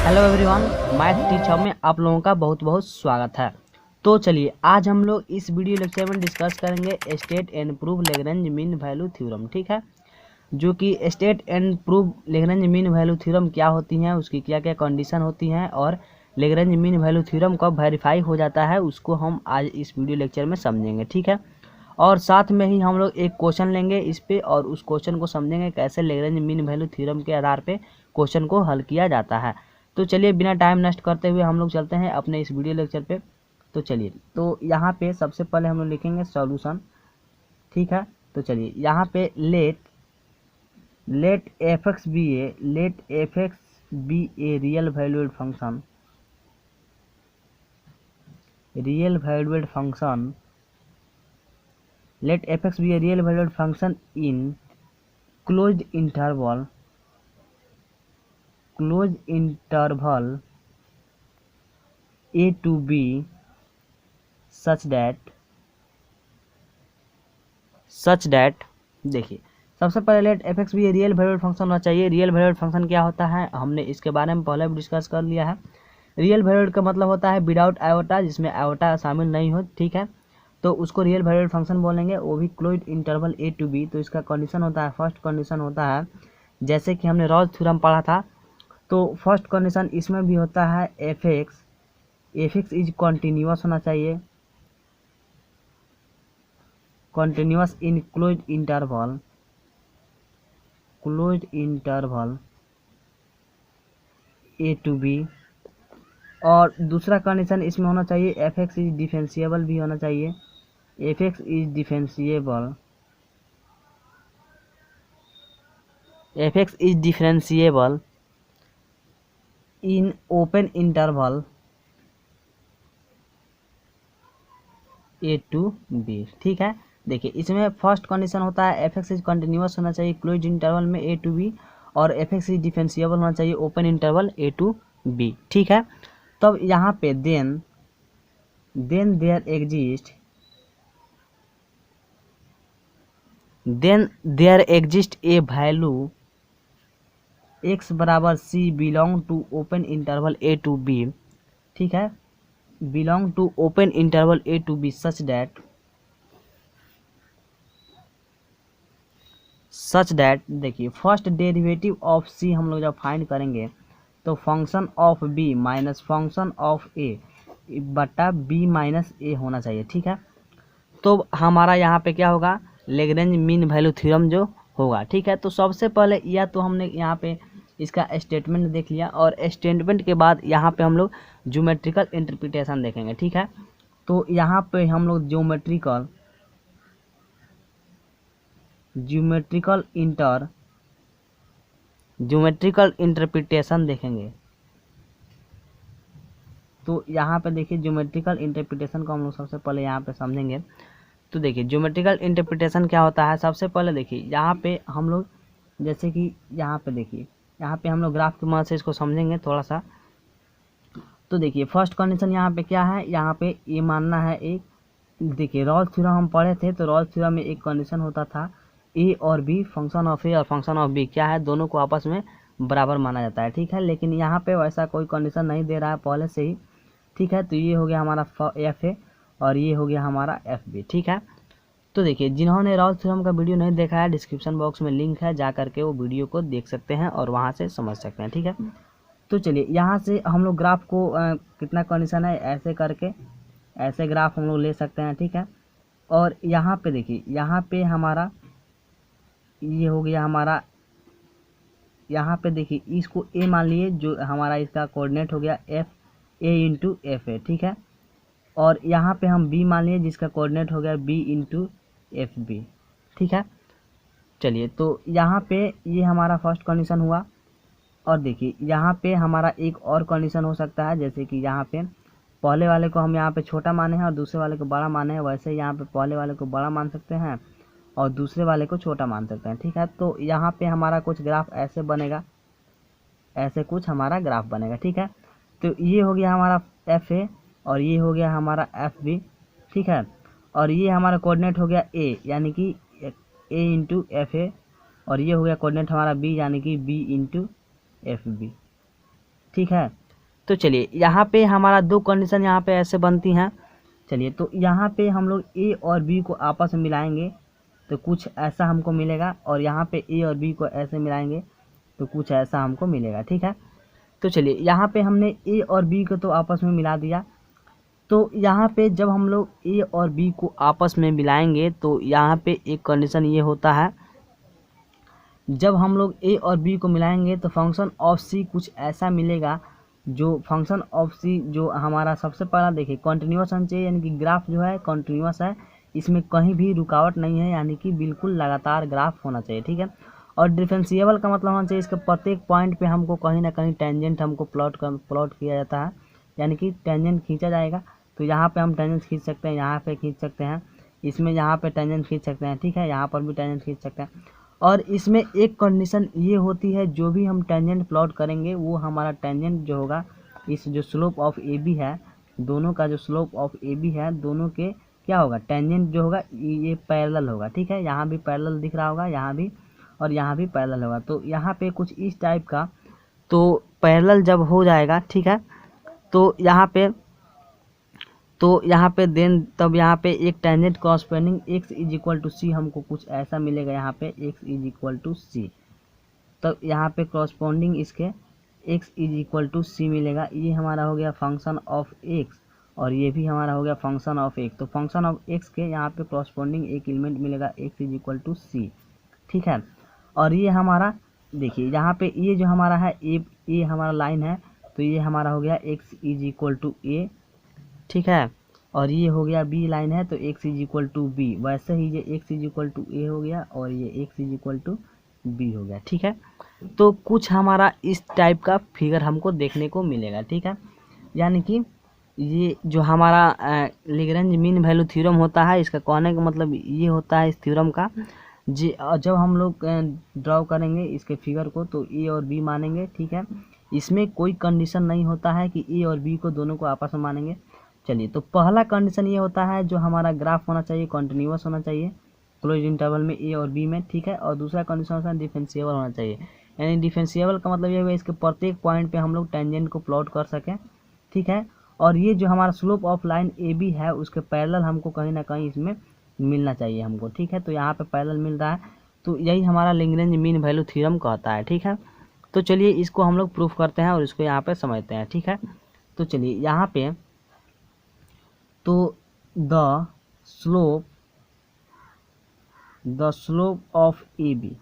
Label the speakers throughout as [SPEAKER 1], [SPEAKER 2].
[SPEAKER 1] Hello everyone, math teacher में आप लोगों का बहुत बहुत स्वागत है। तो चलिए आज हम लोग इस वीडियो लेक्चर में डिस्कस करेंगे state and prove Lagrange mean value theorem. ठीक है, जो कि state and prove Lagrange mean value theorem क्या होती हैं, उसकी क्या क्या कंडीशन होती हैं और लैग्रेंज मीन वैल्यू थ्योरम कब वेरीफाई हो जाता है, उसको हम आज इस वीडियो लेक्चर में समझेंगे। ठीक है, और साथ में ही हम लोग एक क्वेश्चन लेंगे इस पे और उस क्वेश्चन को समझेंगे कैसे लैग्रेंज मीन वैल्यू थ्योरम के आधार पे क्वेश्चन को हल किया जाता है। तो चलिए बिना टाइम नष्ट करते हुए हम लोग चलते हैं अपने इस वीडियो लेक्चर पे। तो चलिए, तो यहाँ पे सबसे पहले हम लोग लिखेंगे सॉल्यूशन। ठीक है, तो चलिए यहाँ पे let f x be a real valued function, let f(x) be a real valued function in closed interval a to b such that देखिए सबसे पहले लेट एफ एक्स भी रियल वैल्यूड फंक्शन होना चाहिए। रियल वैल्यूड फंक्शन क्या होता है, हमने इसके बारे में पहले भी डिस्कस कर लिया है। रियल वैल्यूड का मतलब होता है विदाउट आयोटा, जिसमें आयोटा शामिल नहीं हो। ठीक है, तो उसको रियल वैल्यूड फंक्शन बोलेंगे, वो भी closed interval A to b. तो इसका कंडीशन होता है, फर्स्ट कंडीशन होता है जैसे कि हमने रॉल्स थ्योरम पढ़ा था, तो फर्स्ट कंडीशन इसमें भी होता है एफ एक्स इज कॉन्टिन्यूअस होना चाहिए, continuous in closed interval A to B. और दूसरा कंडीशन इसमें होना चाहिए एफ एक्स इज डिफरेंशिएबल भी होना चाहिए, f x is differentiable in open interval A to B. ठीक है, देखिए इसमें फर्स्ट कंडीशन होता है एफ एक्स इज कंटिन्यूअस होना चाहिए क्लोज्ड इंटरवल में ए टू बी, और एफ एक्स इज डिफरेंशिएबल होना चाहिए open interval A to B. ठीक है, तब यहाँ पे then there exist a value X बराबर C belong to open interval A to B. ठीक है, belong to open interval A to B such that देखिए फर्स्ट डेरिवेटिव ऑफ सी हम लोग जब फाइंड करेंगे तो function of B minus function of A बटा बी माइनस ए होना चाहिए। ठीक है, तो हमारा यहाँ पे क्या होगा, लैग्रेंज मीन वैल्यू थ्योरम जो होगा। ठीक है, तो सबसे पहले या तो हमने यहाँ पे इसका स्टेटमेंट देख लिया, और स्टेटमेंट के बाद यहाँ पे हम लोग ज्योमेट्रिकल इंटरप्रिटेशन देखेंगे। ठीक है, तो यहाँ पे हम लोग ज्योमेट्रिकल इंटरप्रिटेशन देखेंगे। तो यहाँ पे देखिए ज्योमेट्रिकल इंटरप्रिटेशन को हम लोग सबसे पहले यहाँ पे समझेंगे। तो देखिए ज्योमेट्रिकल इंटरप्रिटेशन क्या होता है, सबसे पहले देखिए यहाँ पे हम लोग जैसे कि यहाँ पे देखिए यहाँ पे हम लोग ग्राफ की मदद से इसको समझेंगे थोड़ा सा। तो देखिए फर्स्ट कंडीशन यहाँ पे क्या है, यहाँ पे ये मानना है एक, देखिए रॉल्स थ्योरम हम पढ़े थे, तो रॉल्स थ्योरम में एक कंडीशन होता था ए और बी, फंक्शन ऑफ ए और फंक्शन ऑफ बी क्या है, दोनों को आपस में बराबर माना जाता है। ठीक है, लेकिन यहाँ पे वैसा कोई कंडीशन नहीं दे रहा है पहले से ही। ठीक है, तो ये हो गया हमारा एफ ए और ये हो गया हमारा एफ बी। ठीक है, तो देखिए जिन्होंने रॉल्स थ्योरम का वीडियो नहीं देखा है, डिस्क्रिप्शन बॉक्स में लिंक है, जा करके वो वीडियो को देख सकते हैं और वहाँ से समझ सकते हैं। ठीक है, तो चलिए यहाँ से हम लोग ग्राफ को कितना कंडीशन है ऐसे करके ऐसे ग्राफ हम लोग ले सकते हैं। ठीक है, और यहाँ पे देखिए यहाँ पे हमारा ये हो गया हमारा, यहाँ पे देखिए इसको ए मान लिए, जो हमारा इसका कोऑर्डिनेट हो गया F A into F A. ठीक है, और यहाँ पे हम बी मान लिए जिसका कोऑर्डिनेट हो गया बी इंटू एफ बी। ठीक है, चलिए तो यहाँ पे ये हमारा फर्स्ट कंडीशन हुआ, और देखिए यहाँ पे हमारा एक और कंडीशन हो सकता है, जैसे कि यहाँ पे पहले वाले को हम यहाँ पे छोटा माने हैं और दूसरे वाले को बड़ा माने हैं, वैसे यहाँ पे पहले वाले को बड़ा मान सकते हैं और दूसरे वाले को छोटा मान सकते हैं। ठीक है, तो यहाँ पे हमारा कुछ ग्राफ ऐसे बनेगा, ऐसे कुछ हमारा ग्राफ बनेगा। ठीक है, तो ये हो गया हमारा एफ ए और ये हो गया हमारा एफ बी। ठीक है, और ये हमारा कोऑर्डिनेट हो गया ए यानी कि ए इंटू एफ ए, और ये हो गया कोऑर्डिनेट हमारा बी यानी कि बी इंटू एफ बी। ठीक है। तो चलिए यहाँ पे हमारा दो कंडीशन यहाँ पे ऐसे बनती हैं। चलिए तो यहाँ पे हम लोग ए और बी को आपस में मिलाएंगे तो कुछ ऐसा हमको मिलेगा, और यहाँ पे ए और बी को ऐसे मिलाएंगे तो कुछ ऐसा हमको मिलेगा, ठीक है। तो चलिए यहाँ पे हमने ए और बी को तो आपस में मिला दिया। तो यहाँ पे जब हम लोग ए और बी को आपस में मिलाएंगे तो यहाँ पे एक कंडीशन ये होता है, जब हम लोग ए और बी को मिलाएंगे तो फंक्शन ऑफ सी कुछ ऐसा मिलेगा, जो फंक्शन ऑफ सी जो हमारा सबसे पहला देखिए कंटिन्यूस होना चाहिए, यानी कि ग्राफ जो है कंटिन्यूस है, इसमें कहीं भी रुकावट नहीं है, यानी कि बिल्कुल लगातार ग्राफ होना चाहिए, ठीक है। और डिफरेंशिएबल का मतलब होना चाहिए इसके प्रत्येक पॉइंट पे हमको कहीं ना कहीं टेंजेंट हमको प्लॉट किया जाता है, यानी कि टेंजेंट खींचा जाएगा। तो यहाँ पे हम टेंजेंट खींच सकते हैं, यहाँ पे खींच सकते हैं, इसमें यहाँ पे टेंजेंट खींच सकते हैं, ठीक है, यहाँ पर भी टेंजेंट खींच सकते हैं। और इसमें एक कंडीशन ये होती है, जो भी हम टेंजेंट प्लॉट करेंगे वो हमारा टेंजेंट जो होगा, इस जो स्लोप ऑफ ए बी है, दोनों का जो स्लोप ऑफ ए बी है, दोनों के क्या होगा, टेंजेंट जो होगा ये पैरेलल होगा, ठीक है। यहाँ भी पैरेलल दिख रहा होगा, यहाँ भी, और यहाँ भी पैरेलल होगा। तो यहाँ पे कुछ इस टाइप का, तो पैरेलल जब हो जाएगा, ठीक है, तो यहाँ पे देन तब यहाँ पे एक tangent corresponding x is equal to C हमको कुछ ऐसा मिलेगा, यहाँ पे x is equal to C. तब यहाँ पे कॉरस्पॉन्डिंग इसके x is equal to C मिलेगा। ये हमारा हो गया फंक्शन ऑफ x, और ये भी हमारा हो गया फंक्शन ऑफ x। तो फंक्शन ऑफ x के यहाँ पे कॉरस्पॉन्डिंग एक एलिमेंट मिलेगा x is equal to C, ठीक है। और ये हमारा देखिए यहाँ पे ये जो हमारा है ए हमारा लाइन है, तो ये हमारा हो गया x इज इक्वल टू ए, ठीक है। और ये हो गया बी लाइन है, तो x is equal to b. वैसे ही ये x is equal to a हो गया, और ये x is equal to b हो गया, ठीक है। तो कुछ हमारा इस टाइप का फिगर हमको देखने को मिलेगा, ठीक है। यानी कि ये जो हमारा लेग्रेंज मीन वैल्यू थ्योरम होता है, इसका कहने का मतलब ये होता है इस थ्योरम का, जी जब हम लोग ड्रॉ करेंगे इसके फिगर को तो ए और बी मानेंगे, ठीक है। इसमें कोई कंडीशन नहीं होता है कि ए और बी को दोनों को आपस में मानेंगे। चलिए तो पहला कंडीशन ये होता है, जो हमारा ग्राफ होना चाहिए कंटिन्यूअस होना चाहिए क्लोज इंटरवल में ए और बी में, ठीक है। और दूसरा कंडीशन होता है डिफरेंशिएबल होना चाहिए, यानी डिफरेंशिएबल का मतलब ये है इसके प्रत्येक पॉइंट पे हम लोग टेंजेंट को प्लॉट कर सकें, ठीक है। और ये जो हमारा slope of line A b है उसके पैरेलल हमको कहीं ना कहीं इसमें मिलना चाहिए हमको, ठीक है। तो यहाँ पे पैरेलल मिल रहा है, तो यही हमारा लेग्रेंज मीन वैल्यू थ्योरम कहता है, ठीक है। तो चलिए इसको हम लोग प्रूफ करते हैं और इसको यहाँ पे समझते हैं, ठीक है। तो चलिए यहाँ पे तो the slope of a b,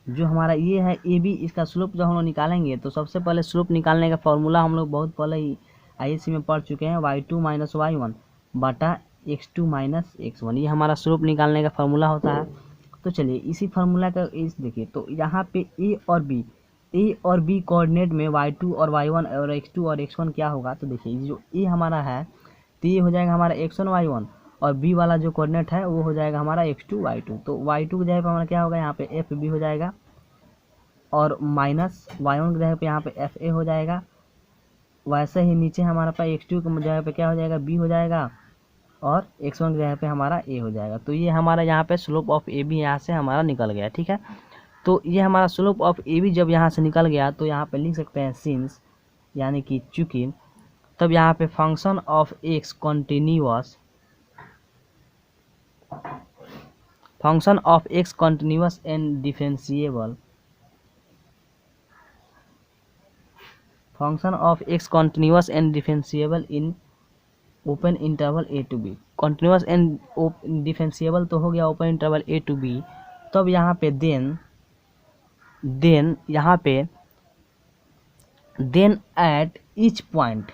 [SPEAKER 1] जो हमारा ये है ए बी, इसका स्लोप जब हम लोग निकालेंगे तो सबसे पहले स्लोप निकालने का फॉर्मूला हम लोग बहुत पहले ही ISC में पढ़ चुके हैं, y2 माइनस y1 बटा x2 माइनस x1, ये हमारा स्लोप निकालने का फॉर्मूला होता है। तो चलिए इसी फार्मूला का इस देखिए, तो यहाँ पे ए और बी कोऑर्डिनेट में y2 और y1 और x2 और x1 क्या होगा, तो देखिए जो ए हमारा है तो ये हो जाएगा हमारा x1 y1, और बी वाला जो कोऑर्डिनेट है वो हो जाएगा हमारा x2 y2। तो y2 की जगह पे हमारा क्या होगा, यहाँ पे एफ बी हो जाएगा, और माइनस y1 की जगह पे यहाँ पे एफ ए हो जाएगा। वैसे ही नीचे हमारा पास x2 की जगह पे क्या हो जाएगा, b हो जाएगा, और x1 की जगह पे हमारा a हो जाएगा। तो ये हमारा यहाँ पे स्लोप ऑफ ए बी यहाँ से हमारा निकल गया, ठीक है। तो ये हमारा स्लोप ऑफ ए बी जब यहाँ से निकल गया तो यहाँ पे लिख सकते हैं सिंस, यानी कि चूंकि, तब यहाँ पे function of x continuous, function of x continuous and differentiable, function of x continuous and differentiable in open interval A to b. Continuous and differentiable तो हो गया open interval A to b. तब यहाँ पे देन यहाँ पे then at each point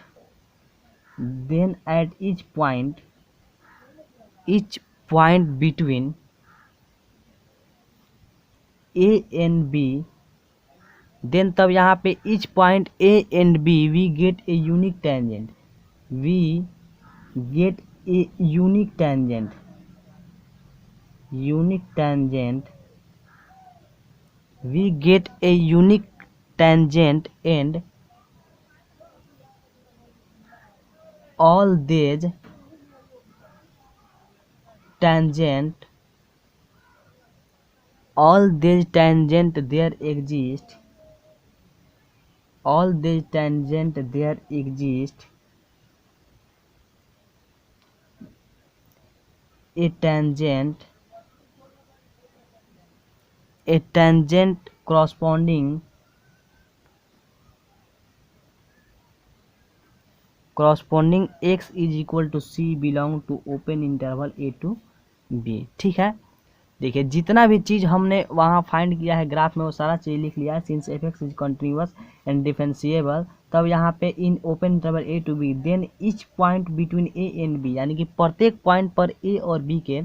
[SPEAKER 1] between a and b, then तब यहाँ पे each point a and b we get a unique tangent, we get a unique tangent we get a unique tangent, and all these tangent there exist all these tangent there exist a tangent corresponding x is equal to c belong to open interval a to b। ठीक है, देखिए जितना भी चीज़ हमने वहाँ find किया है graph में वो सारा चीज़ लिख लिया है। Since f x is continuous and differentiable, तब यहाँ पे in open interval A to b then each point between a and b, यानी कि प्रत्येक पॉइंट पर ए और बी के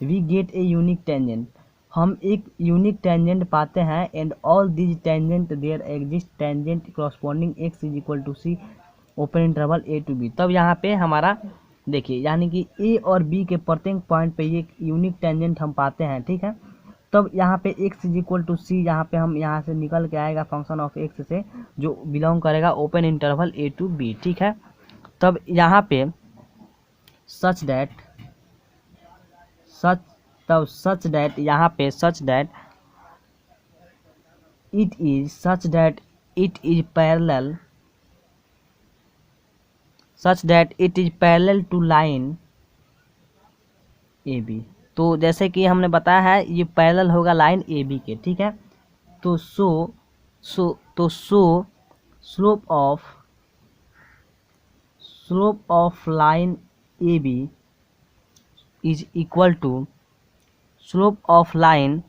[SPEAKER 1] we get a unique tangent, हम एक यूनिक टेंजेंट पाते हैं। And all these tangent there exist tangent corresponding x is equal to c open interval A to b. तब यहाँ पे हमारा देखिए यानी कि ए और बी के प्रत्येक पॉइंट पे ये यूनिक टेंजेंट हम पाते हैं। ठीक है, तब यहाँ पे x इज इक्वल टू सी, यहाँ पे हम यहाँ से निकल के आएगा फंक्शन ऑफ x से जो बिलोंग करेगा open interval A to B. ठीक है, तब यहाँ पे सच दैट यहाँ पे such that it is parallel to line A B. तो जैसे कि हमने बताया है ये पैरेलल होगा लाइन ए बी के। ठीक है, तो slope of line A B is equal to slope of line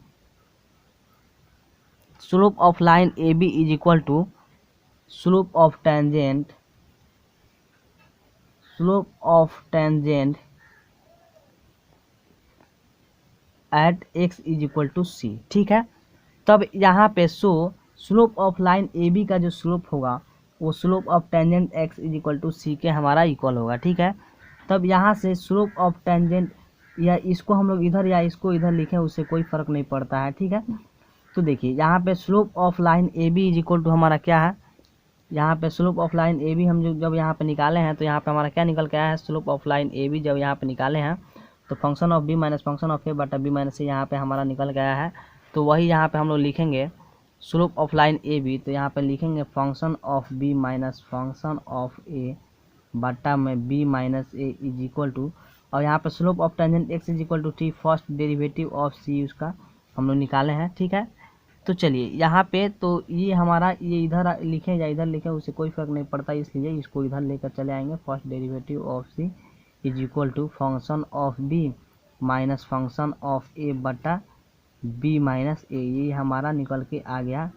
[SPEAKER 1] A B is equal to slope of tangent at X is equal to C. ठीक है, तब यहाँ पे slope of line A B का जो स्लोप होगा वो slope of tangent X is equal to C के हमारा इक्वल होगा। ठीक है, तब यहाँ से स्लोप ऑफ टेंजेंट या इसको हम लोग इधर या इसको इधर लिखें उससे कोई फर्क नहीं पड़ता है। ठीक है, तो देखिए यहाँ पे slope of line A B is equal to हमारा क्या है, यहाँ पे slope of line A b हम जब यहाँ पे निकाले हैं तो यहाँ पे हमारा क्या निकल के आया है, slope of line A B जब यहाँ पे निकाले हैं तो function of B minus function of A बटा बी माइनस ए यहाँ पे हमारा निकल गया है। तो वही यहाँ पे हम लोग लिखेंगे slope of line A B, तो यहाँ पे लिखेंगे function of B minus function of A बटा में B minus A is equal to, और यहाँ पे slope of tangent X is equal to the first derivative of C उसका हम लोग निकाले हैं। ठीक है, तो चलिए यहाँ पे तो ये हमारा ये इधर लिखें या इधर लिखें उससे कोई फर्क नहीं पड़ता, इसलिए इसको इधर लेकर चले आएंगे। First derivative of C is equal to function of B minus function of A बटा बी माइनस ए, ये हमारा निकल के आ गया।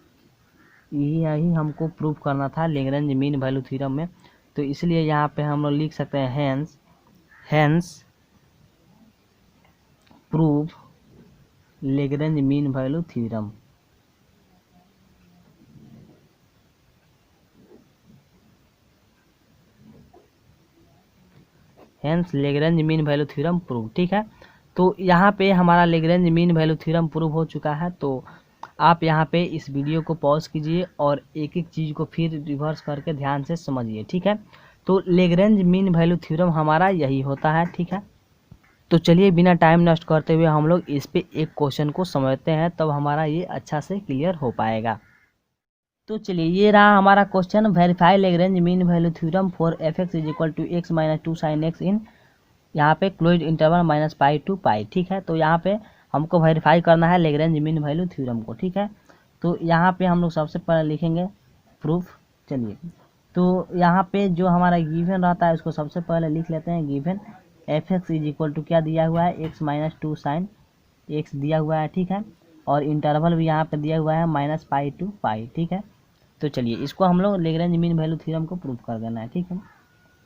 [SPEAKER 1] यही हमको प्रूव करना था लैग्रेंज मीन वैल्यू थ्योरम में, तो इसलिए यहाँ पे हम लोग लिख सकते हैं hence prove Lagrange mean value theorem. Hence Lagrange mean value theorem prove. ठीक है, तो यहाँ पे हमारा Lagrange mean value theorem prove हो चुका है। तो आप यहाँ पे इस वीडियो को पॉज कीजिए और एक एक चीज़ को फिर रिवर्स करके ध्यान से समझिए। ठीक है, तो लैग्रेंज मीन वैल्यू थ्योरम हमारा यही होता है। ठीक है, तो चलिए बिना टाइम नष्ट करते हुए हम लोग इस पे एक क्वेश्चन को समझते हैं, तब हमारा ये अच्छा से क्लियर हो पाएगा। तो चलिए ये रहा हमारा question, verify Lagrange mean value theorem for F x is equal to X minus two sine X in यहाँ पे closed interval minus pi to pi. ठीक है, तो यहाँ पे हमको वेरीफाई करना है लैग्रेंज मीन वैल्यू थ्योरम को। ठीक है, तो यहाँ पे हम लोग सबसे पहले लिखेंगे प्रूफ। चलिए, तो यहाँ पे जो हमारा गिवन रहता है उसको सबसे पहले लिख लेते हैं। Given f x is equal to क्या दिया हुआ है, x minus two sine x दिया हुआ है। ठीक है, और इंटरवल भी यहाँ पे दिया हुआ है माइनस पाई टू पाई। ठीक है, तो चलिए इसको हम लोग लैग्रेंज मीन वैल्यू थ्योरम को प्रूव कर देना है। ठीक है,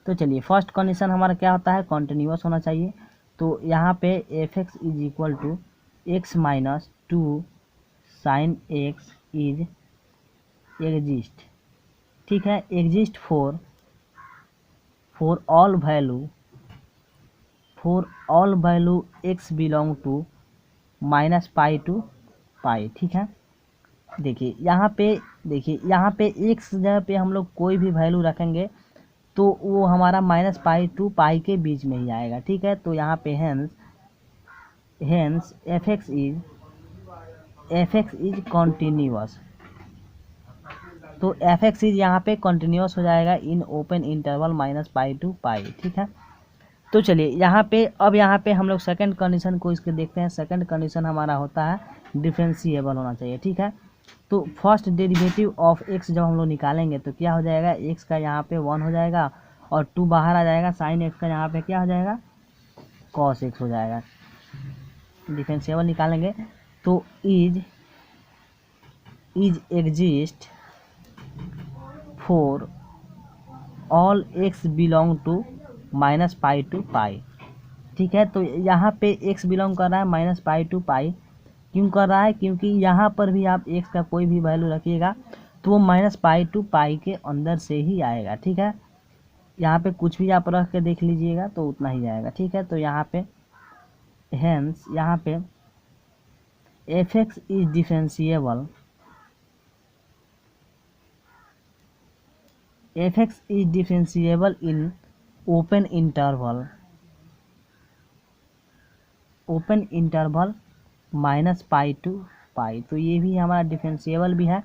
[SPEAKER 1] तो चलिए फर्स्ट कंडीशन हमारा क्या होता है, कॉन्टिन्यूअस होना चाहिए। तो यहाँ पे F x is equal to X minus two sine X is exist. ठीक है, exist for all value X belong to minus pi to pi. ठीक है, देखिए यहाँ पे एक्स जगह पे हम लोग कोई भी वैल्यू रखेंगे तो वो हमारा माइनस पाई टू पाई के बीच में ही आएगा। ठीक है, तो यहाँ पे hence F x is continuous. तो एफ एक्स इज यहाँ पे कंटिन्यूस हो जाएगा in open interval minus pi to pi, ठीक है। तो चलिए यहाँ पे अब यहाँ पे हम लोग सेकंड कंडीशन को इसके देखते हैं। सेकंड कंडीशन हमारा होता है डिफरेंशिएबल होना चाहिए, ठीक है। तो फर्स्ट डेरिवेटिव ऑफ एक्स जब हम लोग निकालेंगे तो क्या हो जाएगा, एक्स का यहाँ पे 1 हो जाएगा और 2 बाहर आ जाएगा, साइन एक्स का यहाँ पे क्या हो जाएगा, कॉस एक्स हो जाएगा। डिफरेंशिएबल निकालेंगे तो is exist for all X belong to minus pi to pi, ठीक है। तो यहाँ पे एक्स बिलोंग कर रहा है माइनस पाई टू पाई, क्यों कर रहा है, क्योंकि यहाँ पर भी आप एक्स का कोई भी वैल्यू रखिएगा तो वो माइनस पाई टू पाई के अंदर से ही आएगा, ठीक है। यहाँ पे कुछ भी आप रख के देख लीजिएगा तो उतना ही आएगा, ठीक है। तो यहाँ पे हेंस यहाँ पे F x is differentiable, F x is differentiable in open interval minus pi to pi. तो ये भी हमारा डिफरेंशिएबल भी है,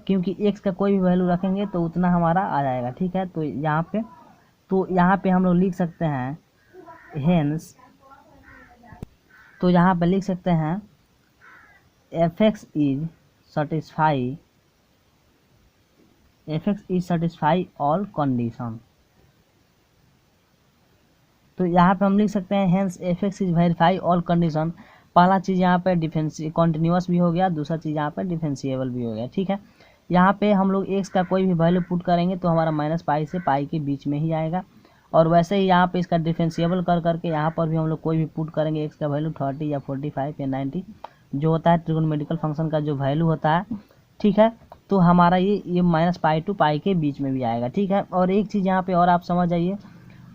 [SPEAKER 1] क्योंकि एक्स का कोई भी वैल्यू रखेंगे तो उतना हमारा आ जाएगा, ठीक है। तो यहाँ पे हम लोग लिख सकते हैं हेंस, तो यहाँ पे लिख सकते हैं F x is satisfy all condition. तो यहाँ पे हम लिख सकते हैं hence F x is verify all condition. पहला चीज़ यहाँ पे कॉन्टिन्यूस भी हो गया, दूसरा चीज़ यहाँ पे डिफरेंशिएबल भी हो गया, ठीक है। यहाँ पे हम लोग एक्स का कोई भी वैल्यू पुट करेंगे तो हमारा माइनस पाई से पाई के बीच में ही आएगा, और वैसे ही यहाँ पे इसका डिफरेंशिएबल कर करके यहाँ पर भी हम लोग कोई भी पुट करेंगे एक्स का वैल्यू 30 या 45 या 90 जो होता है ट्रिगोनोमेट्रिकल फंक्शन का जो वैल्यू होता है, ठीक है। तो हमारा ये माइनस पाई टू पाई के बीच में भी आएगा, ठीक है। और एक चीज़ यहाँ पे और आप समझ जाइए,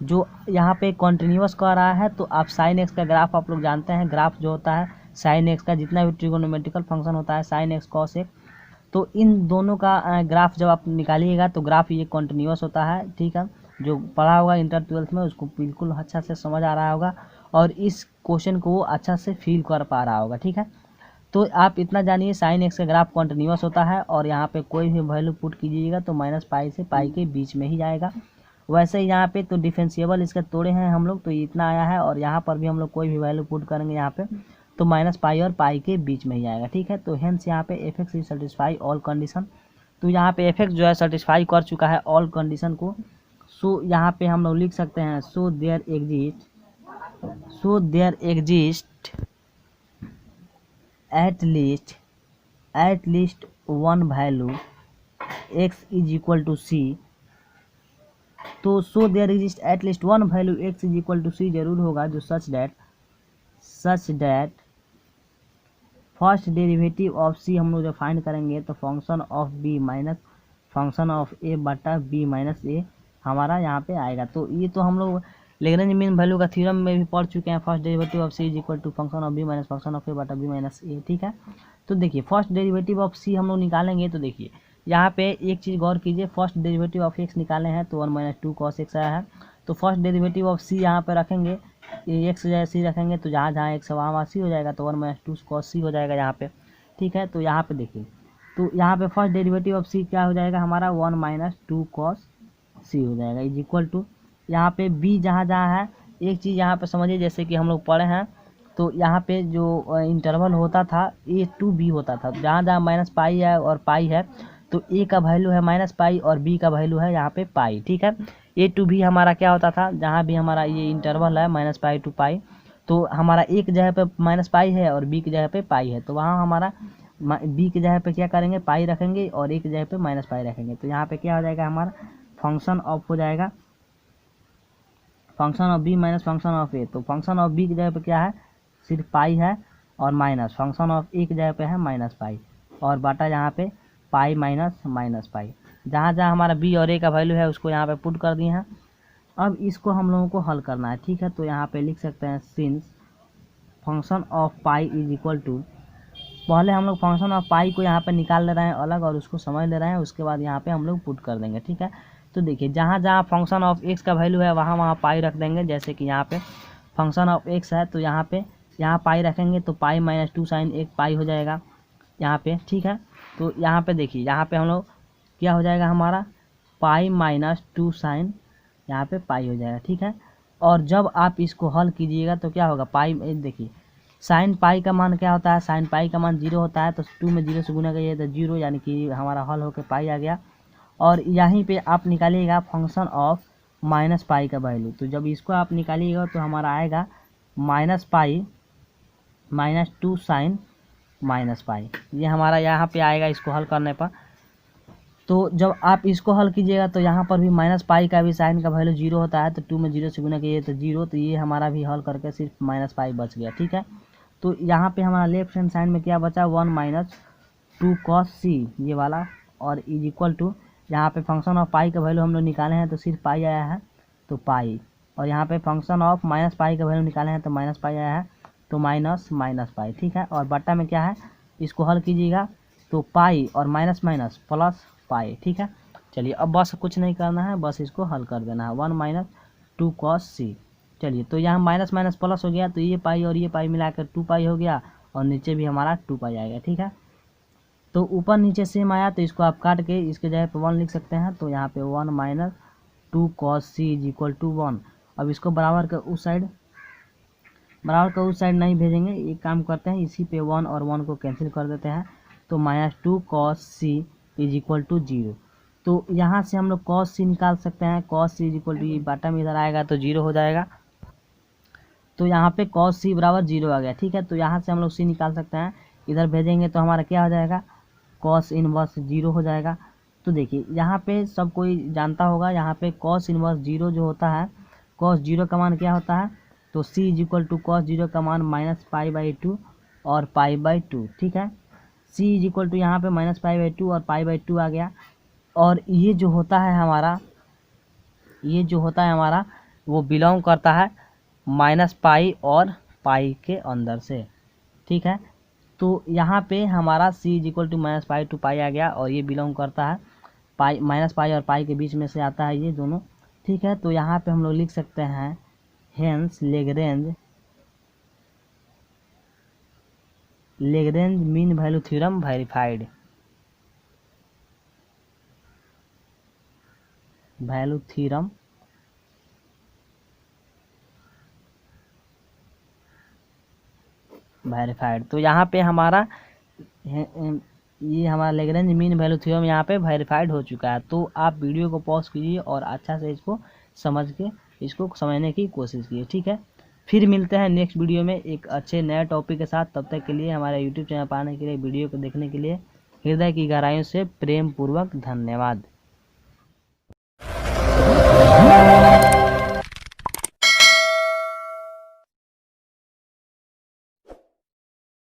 [SPEAKER 1] जो यहाँ पे कॉन्टिन्यूस कर रहा है तो आप साइन एक्स का ग्राफ आप लोग जानते हैं, ग्राफ जो होता है साइन एक्स का जितना भी ट्रिगोनोमेट्रिकल फंक्शन होता है साइन एक्स कॉस एक्स, तो इन दोनों का ग्राफ जब आप निकालिएगा तो ग्राफ ये कॉन्टिन्यूस होता है, ठीक है। जो पढ़ा होगा इंटर 12th में उसको बिल्कुल अच्छा से समझ आ रहा होगा और इस क्वेश्चन को वो अच्छा से फील कर पा रहा होगा, ठीक है। तो आप इतना जानिए साइन एक्स का ग्राफ कॉन्टिन्यूस होता है और यहाँ पे कोई भी वैल्यू पुट कीजिएगा तो माइनस पाई से पाई के बीच में ही जाएगा। वैसे ही यहाँ पे तो डिफरेंशिएबल इसका तोड़े हैं हम लोग तो इतना आया है, और यहाँ पर भी हम लोग कोई भी वैल्यू पुट करेंगे यहाँ पे तो माइनस पाई और पाई के बीच में ही आएगा, ठीक है। तो हेंस यहाँ पे F x is satisfy all condition. तो यहाँ पे एफ एक्स जो है सेटिस्फाई कर चुका है ऑल कंडीशन को। सो यहाँ पे हम लोग लिख सकते हैं so there exist at least one value X is equal to C. तो so there exist at least one value X is equal to C जरूर होगा, जो such that first derivative of C हम लोग जब फाइंड करेंगे तो function of B minus function of A बटा बी माइनस ए हमारा यहाँ पे आएगा। तो ये तो हम लोग लैग्रेंज मीन वैल्यू का थ्योरम में भी पढ़ चुके हैं, first derivative of C is equal to function of B minus function of A बटा बी माइनस ए, ठीक है। तो देखिए फर्स्ट डेरिवेटिव ऑफ सी हम लोग निकालेंगे तो देखिए यहाँ पे एक चीज़ गौर कीजिए, फर्स्ट डेरिवेटिव ऑफ एक्स निकाले हैं तो 1 माइनस 2 कॉस एक्स आया है। तो फर्स्ट डेरिवेटिव ऑफ सी यहाँ पे रखेंगे, ये एक्स जगह सी रखेंगे तो जहाँ जहाँ एक्स वहाँ सी हो जाएगा तो 1 माइनस 2 कॉस सी हो जाएगा यहाँ पे, ठीक है। तो यहाँ पे देखिए तो यहाँ पे फर्स्ट डेरिवेटिव ऑफ सी क्या हो जाएगा हमारा 1 माइनस 2 कॉस सी हो जाएगा इज इक्वल टू यहाँ पे बी जहाँ जहाँ है। एक चीज़ यहाँ पे समझिए, जैसे कि हम लोग पढ़े हैं तो यहाँ पे जो इंटरवल होता था ए टू बी होता था, जहाँ जहाँ माइनस पाई है और पाई है तो ए का वैल्यू है माइनस पाई और बी का वैल्यू है यहाँ पे पाई, ठीक है। ए टू बी हमारा क्या होता था, जहाँ भी हमारा ये इंटरवल है माइनस पाई टू पाई तो हमारा एक जगह पे माइनस पाई है और बी की जगह पे पाई है, तो वहाँ हमारा बी की जगह पे क्या करेंगे पाई रखेंगे और एक जगह पे माइनस पाई रखेंगे। तो यहाँ पे क्या हो जाएगा हमारा फंक्शन ऑफ हो जाएगा function of B minus function of A. तो फंक्शन ऑफ बी की जगह पे क्या है सिर्फ पाई है और माइनस फंक्शन ऑफ ए की जगह पे है माइनस पाई और बाटा यहाँ पे पाई माइनस पाई। जहाँ जहाँ हमारा बी और ए का वैल्यू है उसको यहाँ पे पुट कर दिए हैं। अब इसको हम लोगों को हल करना है, ठीक है। तो यहाँ पे लिख सकते हैं since function of pi is equal to, पहले हम लोग फंक्शन ऑफ पाई को यहाँ पे निकाल ले रहे हैं अलग और उसको समझ ले रहे हैं, उसके बाद यहाँ पे हम लोग पुट कर देंगे, ठीक है। तो देखिए जहाँ जहाँ फंक्शन ऑफ एक्स का वैल्यू है वहाँ वहाँ पाई रख देंगे, जैसे कि यहाँ पे फंक्शन ऑफ एक्स है तो यहाँ पाई रखेंगे तो पाई माइनस 2 साइन एक पाई हो जाएगा यहाँ पे, ठीक है। तो यहाँ पे देखिए यहाँ पे हम लोग क्या हो जाएगा हमारा पाई माइनस 2 साइन, यहाँ पे पाई हो जाएगा, ठीक है। और जब आप इसको हल कीजिएगा तो क्या होगा, पाई देखिए साइन पाई का मान क्या होता है, साइन पाई का मान 0 होता है, तो 2 में 0 से गुना करिए तो 0, यानी कि हमारा हल होकर पाई आ गया। और यहीं पे आप निकालिएगा फंक्शन ऑफ माइनस पाई का वैल्यू, तो जब इसको आप निकालिएगा तो हमारा आएगा minus pi minus 2 sine minus pi, ये हमारा यहाँ पे आएगा इसको हल करने पर। तो जब आप इसको हल कीजिएगा तो यहाँ पर भी माइनस पाई का भी साइन का वैल्यू 0 होता है, तो 2 में 0 से गुना कीजिए तो 0, तो ये हमारा भी हल करके सिर्फ माइनस पाई बच गया, ठीक है। तो यहाँ पे हमारा लेफ्ट हैंड साइड में क्या बचा 1 माइनस 2 कॉस सी ये वाला, और इज इक्वल टू यहाँ पे फंक्शन ऑफ पाई का वैल्यू हम लोग निकाले हैं तो सिर्फ पाई आया है, तो पाई, और यहाँ पे फंक्शन ऑफ माइनस पाई का वैल्यू निकाले हैं तो माइनस पाई आया है, तो माइनस माइनस पाई, ठीक है। और बट्टा में क्या है, इसको हल कीजिएगा तो पाई और माइनस माइनस प्लस पाई, ठीक है। चलिए अब बस कुछ नहीं करना है, बस इसको हल कर देना है 1 माइनस 2 कॉस सी। चलिए तो यहाँ माइनस माइनस प्लस हो गया, तो ये पाई और ये पाई मिलाकर 2 पाई हो गया, और नीचे भी हमारा 2 पाई आएगा, ठीक है। तो ऊपर नीचे सेम आया, तो इसको आप काट के इसके जगह पे 1 लिख सकते हैं, तो यहाँ पे 1 minus 2 cos c is equal to 1। अब इसको बराबर का उस साइड नहीं भेजेंगे, एक काम करते हैं इसी पे 1 और 1 को कैंसिल कर देते हैं, तो minus 2 cos c is equal to 0। तो यहाँ से हम लोग कॉस सी निकाल सकते हैं, cos c is equal to, ये बाटा में इधर आएगा तो 0 हो जाएगा, तो यहाँ पे कॉस सी बराबर 0 आ गया, ठीक है। तो यहाँ से हम लोग सी निकाल सकते हैं, इधर भेजेंगे तो हमारा क्या हो जाएगा कॉस इनवर्स 0 हो जाएगा। तो देखिए यहाँ पे सब कोई जानता होगा, यहाँ पे कॉस इनवर्स 0 जो होता है, कॉस 0 का मान क्या होता है, तो सी इज इक्वल टू कॉस 0 का मान माइनस पाई बाई 2 और पाई बाई 2, ठीक है। सी इज इक्वल टू यहाँ पे माइनस पाई बाई 2 और पाई बाई 2 आ गया, और ये जो होता है हमारा वो बिलोंग करता है माइनस पाई और पाई के अंदर से, ठीक है। तो यहाँ पे हमारा C is equal to minus pi to pi आ गया, और ये बिलोंग करता है पाई, माइनस पाई और पाई के बीच में से आता है ये दोनों, ठीक है। तो यहाँ पे हम लोग लिख सकते हैं hence Lagrange mean value theorem verified, value theorem verified. तो यहाँ पे हमारा ये हमारा लेग्रेंज मीन वैल्यू थ्योरम यहाँ पे वेरीफाइड हो चुका है। तो आप वीडियो को पॉज कीजिए और अच्छा से इसको समझ के इसको समझने की कोशिश कीजिए, ठीक है। फिर मिलते हैं नेक्स्ट वीडियो में एक अच्छे नए टॉपिक के साथ। तब तक के लिए हमारे यूट्यूब चैनल पर आने के लिए, वीडियो को देखने के लिए हृदय की गहराइयों से प्रेम पूर्वक धन्यवाद।